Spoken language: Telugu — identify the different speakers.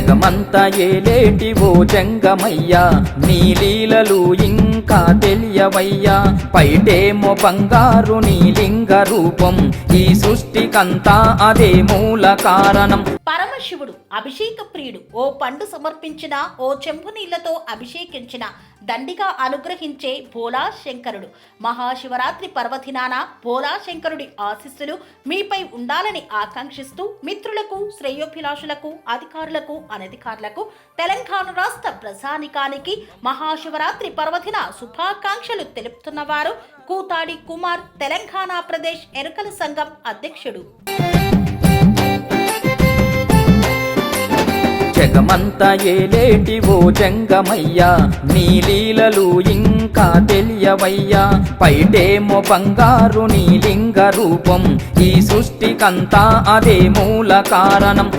Speaker 1: జగమంతా ఏలేటి ఓ జంగమయ్యా, నీ లీలలు ఇంకా తెలియవయ్యా. పైటేమో బంగారు నీ లింగ రూపం, ఈ సృష్టికంతా అదే మూల కారణం.
Speaker 2: పరమశివుడు అభిషేక ప్రియుడు. ఓ పండు సమర్పించిన, ఓ చెంబు నీళ్లతో అభిషేకించిన, దండిగా అనుగ్రహించే భోలా శంకరుడు. మహాశివరాత్రి పర్వదినాన భోలా శంకరుడి ఆశీస్సులు మీపై ఉండాలని ఆకాంక్షిస్తూ మిత్రులకు, శ్రేయోభిలాషులకు, అధికారులకు, అనధికారులకు, తెలంగాణ రాష్ట్ర ప్రజానికానికి మహాశివరాత్రి పర్వదిన శుభాకాంక్షలు తెలుపుతున్నవారు కూతాడి కుమార్, తెలంగాణ ప్రదేశ్ ఎరుకల సంఘం అధ్యక్షుడు.
Speaker 1: జగమంతా ఏలేటి ఓ జంగమయ్యా, నీ లీలలు ఇంకా తెలియవయ్యా. పైటేమో బంగారు నీ లింగ రూపం, ఈ సృష్టికంతా అదే మూల కారణం.